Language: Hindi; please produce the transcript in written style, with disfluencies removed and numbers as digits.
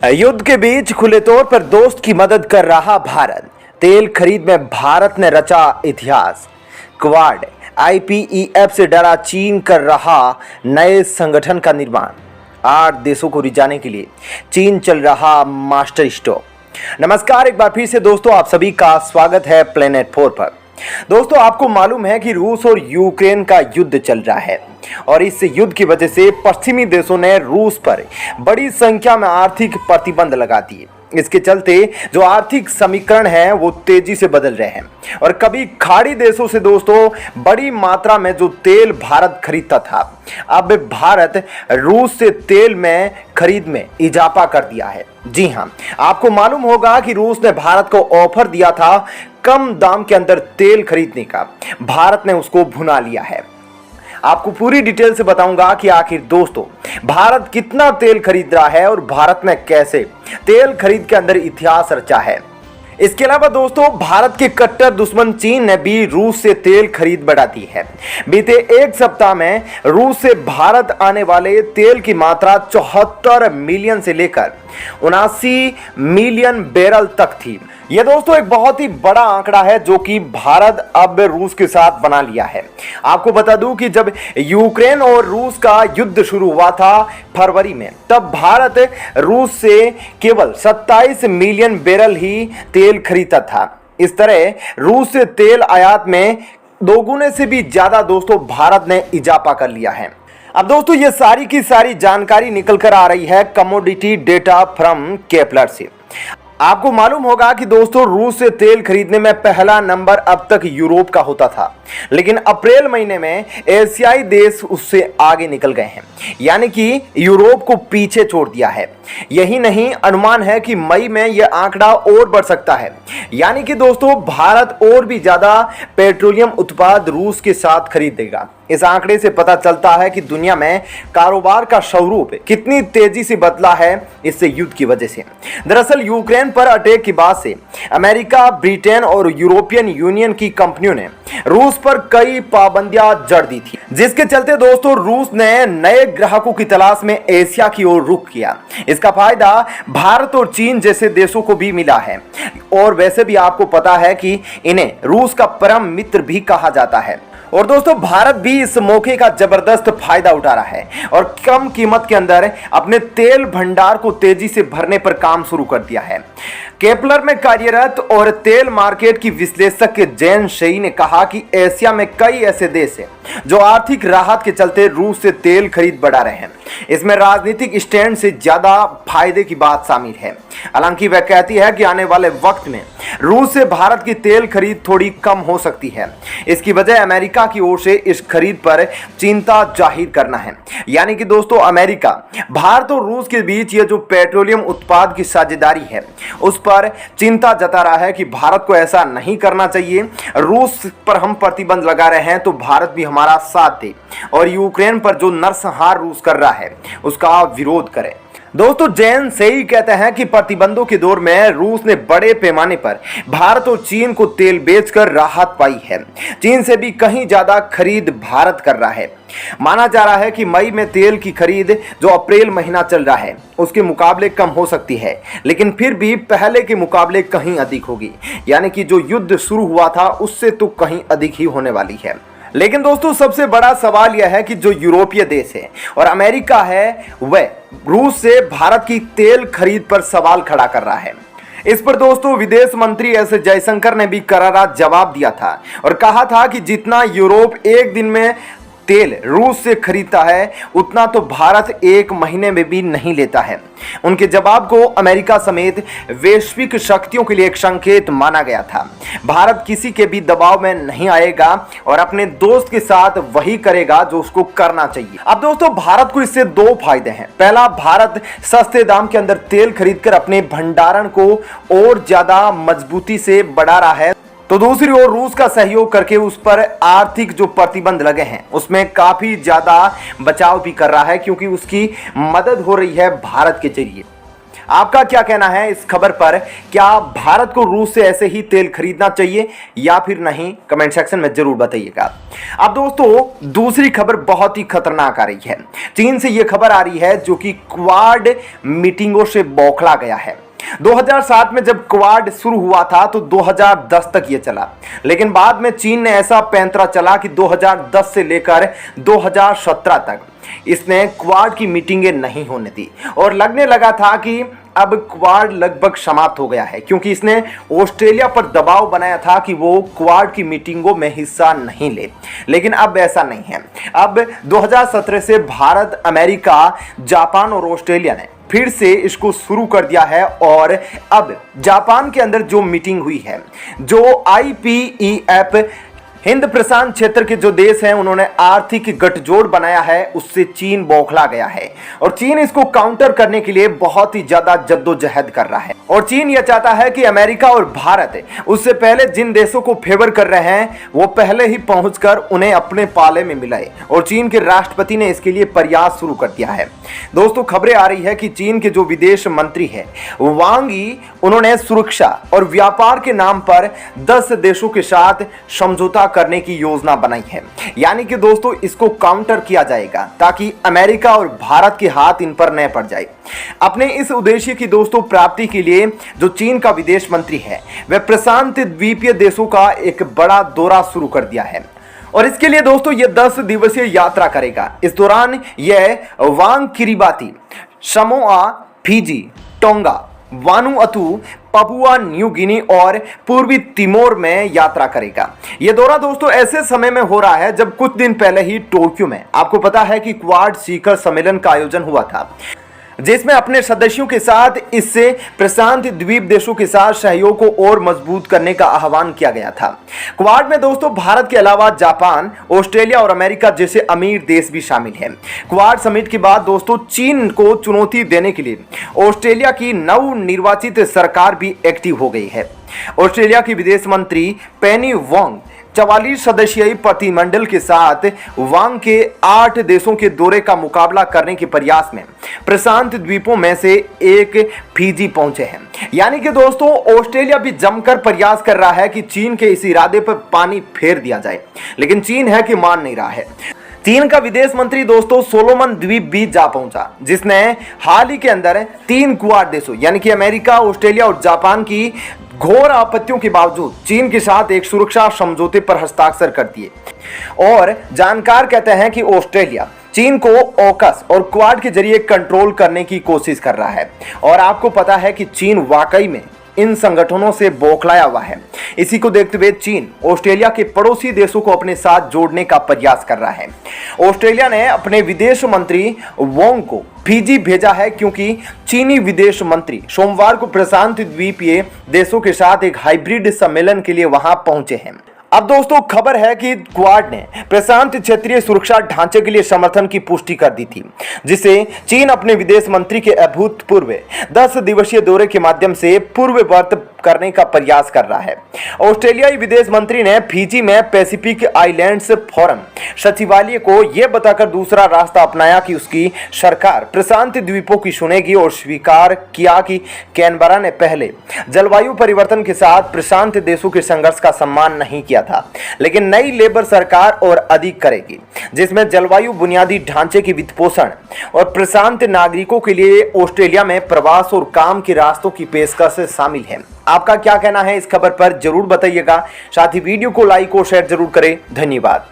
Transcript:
युद्ध के बीच खुले तौर पर दोस्त की मदद कर रहा भारत। तेल खरीद में भारत ने रचा इतिहास। क्वाड आईपीईएफ से डरा चीन कर रहा नए संगठन का निर्माण। 8 देशों को रिझाने के लिए चीन चल रहा मास्टर स्ट्रोक। नमस्कार, एक बार फिर से दोस्तों आप सभी का स्वागत है प्लेनेट 4 पर। दोस्तों आपको मालूम है कि रूस और यूक्रेन का युद्ध चल रहा है और इस युद्ध की वजह से पश्चिमी देशों ने रूस पर बड़ी संख्या में आर्थिक प्रतिबंध लगा दिए। इसके चलते जो आर्थिक समीकरण है वो तेजी से बदल रहे हैं और कभी खाड़ी देशों से दोस्तों बड़ी मात्रा में जो तेल भारत खरीदता था, अब भारत रूस से तेल में खरीद में इजाफा कर दिया है। जी हां, आपको मालूम होगा कि रूस ने भारत को ऑफर दिया था कम दाम के अंदर तेल खरीदने का। भारत ने उसको भुना लिया है। आपको पूरी डिटेल से बताऊंगा कि आखिर दोस्तों भारत कितना तेल खरीद रहा है और भारत ने कैसे तेल खरीद के अंदर इतिहास रचा है। इसके अलावा दोस्तों भारत के कट्टर दुश्मन चीन ने भी रूस से तेल खरीद बढ़ा दी है। बीते एक सप्ताह में रूस से भारत आने वाले तेल की मात्रा 74 मिलियन से लेकर 79 मिलियन बैरल तक थी। यह दोस्तों एक बहुत ही बड़ा आंकड़ा है जो कि भारत अब रूस के साथ बना लिया है। आपको बता दूं कि जब यूक्रेन और रूस का युद्ध शुरू हुआ था फरवरी में, तब भारत रूस से केवल 27 मिलियन बैरल ही तेल खरीदता था। इस तरह रूस से तेल आयात में दोगुने से भी ज्यादा दोस्तों भारत ने इजाफा कर लिया है। अब दोस्तों ये सारी की सारी जानकारी निकल कर आ रही है कमोडिटी डेटा फ्रॉम केपलर से। आपको मालूम होगा कि दोस्तों रूस से तेल खरीदने में पहला नंबर अब तक यूरोप का होता था, लेकिन अप्रैल महीने में एशियाई देश उससे आगे निकल गए हैं, यानी कि यूरोप को पीछे छोड़ दिया है। यही नहीं, अनुमान है कि मई में यह आंकड़ा और बढ़ सकता है, यानी कि दोस्तों भारत और भी ज्यादा पेट्रोलियम उत्पाद रूस के साथ खरीदेगा। इस आंकड़े से पता चलता है कि दुनिया में कारोबार का स्वरूप कितनी तेजी से बदला है इस युद्ध की वजह से। दरअसल यूक्रेन पर अटैक के बाद से अमेरिका, ब्रिटेन और यूरोपियन यूनियन की कंपनियों ने रूस पर कई पाबंदियां जड़ दी थी, जिसके चलते दोस्तों रूस ने नए ग्राहकों की तलाश में एशिया की ओर रुख किया। इसका फायदा भारत और चीन जैसे देशों को भी मिला है और वैसे भी आपको पता है कि इन्हें रूस का परम मित्र भी कहा जाता है। और दोस्तों भारत भी इस मौके का जबरदस्त फायदा उठा रहा है और कम कीमत के अंदर अपने तेल भंडार को तेजी से भरने पर काम शुरू कर दिया है। केपलर में कार्यरत और तेल मार्केट की विश्लेषक जैन शेई ने कहा कि एशिया में कई ऐसे देश हैं जो आर्थिक राहत के चलते रूस से तेल खरीद बढ़ा रहे हैं। इसमें राजनीतिक स्टैंड से ज्यादा फायदे की बात शामिल है। हालांकि वह कहती है कि आने वाले वक्त में रूस से भारत की तेल खरीद थोड़ी कम हो सकती है। इसकी वजह अमेरिका की ओर से इस खरीद पर चिंता जाहिर करना है। यानी कि दोस्तों अमेरिका भारत और रूस के बीच ये जो पेट्रोलियम उत्पाद की साझेदारी है उस पर चिंता जता रहा है कि भारत को ऐसा नहीं करना चाहिए। रूस पर हम प्रतिबंध लगा रहे हैं तो भारत भी हमारा साथ दे और यूक्रेन पर जो नरसंहार रूस कर रहा है उसका विरोध करे। दोस्तों जैन सेई कहते हैं कि प्रतिबंधों के दौर में रूस ने बड़े पैमाने पर भारत और चीन को तेल बेचकर राहत पाई है। चीन से भी कहीं ज्यादा खरीद भारत कर रहा है। माना जा रहा है कि मई में तेल की खरीद जो अप्रैल महीना चल रहा है उसके मुकाबले कम हो सकती है, लेकिन फिर भी पहले के मुकाबले कहीं अधिक होगी। यानी कि जो युद्ध शुरू हुआ था उससे तो कहीं अधिक ही होने वाली है। लेकिन दोस्तों सबसे बड़ा सवाल यह है कि जो यूरोपीय देश है और अमेरिका है वह रूस से भारत की तेल खरीद पर सवाल खड़ा कर रहा है। इस पर दोस्तों विदेश मंत्री एस जयशंकर ने भी करारा जवाब दिया था और कहा था कि जितना यूरोप एक दिन में तेल रूस से खरीदता है उतना तो भारत एक महीने में भी नहीं लेता है। उनके जवाब को अमेरिका समेत वैश्विक शक्तियों के लिए एक संकेत माना गया था। भारत किसी के भी दबाव में नहीं आएगा और अपने दोस्त के साथ वही करेगा जो उसको करना चाहिए। अब दोस्तों भारत को इससे 2 फायदे हैं। पहला, भारत सस्ते दाम के अंदर तेल खरीदकर अपने भंडारण को और ज्यादा मजबूती से बढ़ा रहा है, तो दूसरी ओर रूस का सहयोग करके उस पर आर्थिक जो प्रतिबंध लगे हैं उसमें काफी ज्यादा बचाव भी कर रहा है, क्योंकि उसकी मदद हो रही है भारत के जरिए। आपका क्या कहना है इस खबर पर? क्या भारत को रूस से ऐसे ही तेल खरीदना चाहिए या फिर नहीं? कमेंट सेक्शन में जरूर बताइएगा। अब दोस्तों दूसरी खबर बहुत ही खतरनाक आ रही है। चीन से यह खबर आ रही है जो कि क्वाड मीटिंगों से बौखला गया है। 2007 में जब क्वाड शुरू हुआ था तो 2010 तक ये चला, लेकिन बाद में चीन ने ऐसा पैंतरा चला कि 2010 से लेकर 2017 तक इसने क्वाड की मीटिंगें नहीं होने दी और लगने लगा था कि अब क्वाड लगभग समाप्त हो गया है, क्योंकि इसने ऑस्ट्रेलिया पर दबाव बनाया था कि वो क्वाड की मीटिंगों में हिस्सा नहीं ले। लेकिन अब ऐसा नहीं है। अब 2017 से भारत, अमेरिका, जापान और ऑस्ट्रेलिया ने फिर से इसको शुरू कर दिया है और अब जापान के अंदर जो मीटिंग हुई है, जो IPEF हिंद प्रशांत क्षेत्र के जो देश हैं उन्होंने आर्थिक गठजोड़ बनाया है, उससे चीन बौखला गया है और चीन इसको काउंटर करने के लिए बहुत ही ज्यादा जद्दोजहद कर रहा है। और चीन यह चाहता है कि अमेरिका और भारत उससे पहले जिन देशों को फेवर कर रहे हैं वो पहले ही पहुंचकर उन्हें अपने पाले में मिलाए और चीन के राष्ट्रपति ने इसके लिए प्रयास शुरू कर दिया है। दोस्तों खबरें आ रही है कि चीन के जो विदेश मंत्री है वांग यी, उन्होंने सुरक्षा और व्यापार के नाम पर 10 देशों के साथ समझौता करने की योजना बनाई है। यानी कि दोस्तों इसको काउंटर किया जाएगा ताकि अमेरिका और भारत के हाथ इन पर न पड़ जाए। अपने इस उद्देश्य की दोस्तों प्राप्ति के लिए जो चीन का विदेश मंत्री है वह प्रशांत द्वीपीय देशों का एक बड़ा दौरा शुरू कर दिया है और इसके लिए दोस्तों यह 10 दिवसीय यात्रा करेगा। इस दौरान यह Wang Kiribati, Samoa, Fiji, Tonga, Vanuatu, Papua New Guinea और पूर्वी तिमोर में यात्रा करेगा। यह दौरा दोस्तों ऐसे समय में हो रहा है जब कुछ दिन पहले ही टोक्यो में आपको पता है कि क्वाड शिखर सम्मेलन का आयोजन हुआ था, जिसमें अपने सदस्यों के साथ इससे प्रशांत द्वीप देशों के साथ सहयोग को और मजबूत करने का आह्वान किया गया था। क्वाड में दोस्तों भारत के अलावा जापान, ऑस्ट्रेलिया और अमेरिका जैसे अमीर देश भी शामिल हैं। क्वाड समिट के बाद दोस्तों चीन को चुनौती देने के लिए ऑस्ट्रेलिया की नवनिर्वाचित सरकार भी एक्टिव हो गई है। ऑस्ट्रेलिया की विदेश मंत्री पेनी वोंग 44 सदस्यीय प्रतिनिधिमंडल के साथ वांग के 8 देशों के दौरे का मुकाबला करने के प्रयास में प्रशांत द्वीपों में से एक फिजी पहुंचे हैं। यानी कि दोस्तों ऑस्ट्रेलिया भी जमकर प्रयास कर रहा है कि चीन के इस इरादे पर पानी फेर दिया जाए, लेकिन चीन है कि मान नहीं रहा है। चीन का विदेश मंत्री दोस्तों सोलोमन द्वीप भी जा पहुंचा, जिसने हाल ही के अंदर 3 क्वाड देशों यानी कि अमेरिका, ऑस्ट्रेलिया और जापान की घोर आपत्तियों के बावजूद चीन के साथ एक सुरक्षा समझौते पर हस्ताक्षर कर दिए। और जानकार कहते हैं कि ऑस्ट्रेलिया चीन को ऑकस और क्वाड के जरिए कंट्रोल करने की कोशिश कर रहा है और आपको पता है कि चीन वाकई में इन संगठनों से बौखलाया हुआ है। इसी को देखते हुए चीन ऑस्ट्रेलिया के पड़ोसी देशों को अपने साथ जोड़ने का प्रयास कर रहा है। ऑस्ट्रेलिया ने अपने विदेश मंत्री वोंग को फिजी भेजा है क्योंकि चीनी विदेश मंत्री सोमवार को प्रशांत द्वीपीय देशों के साथ एक हाइब्रिड सम्मेलन के लिए वहां पहुंचे हैं। अब दोस्तों खबर है कि क्वाड ने प्रशांत क्षेत्रीय सुरक्षा ढांचे के लिए समर्थन की पुष्टि कर दी थी, जिसे चीन अपने विदेश मंत्री के अभूतपूर्व 10 दिवसीय दौरे के माध्यम से पूर्ववर्त करने का प्रयास कर रहा है। ऑस्ट्रेलियाई विदेश मंत्री ने फिजी में पैसिफिक आइलैंड्स फोरम सचिवालय को यह बताकर दूसरा रास्ता अपनाया कि उसकी सरकार प्रशांत द्वीपों की सुनेगी और स्वीकार किया कि कैनबरा ने पहले जलवायु परिवर्तन के साथ प्रशांत देशों के संघर्ष का सम्मान नहीं किया था, लेकिन नई लेबर सरकार और अधिक करेगी, जिसमें जलवायु बुनियादी ढांचे की वित्तपोषण और प्रशांत नागरिकों के लिए ऑस्ट्रेलिया में प्रवास और काम के रास्तों की पेशकश शामिल है। आपका क्या कहना है इस खबर पर जरूर बताइएगा। साथ ही वीडियो को लाइक और शेयर जरूर करें। धन्यवाद।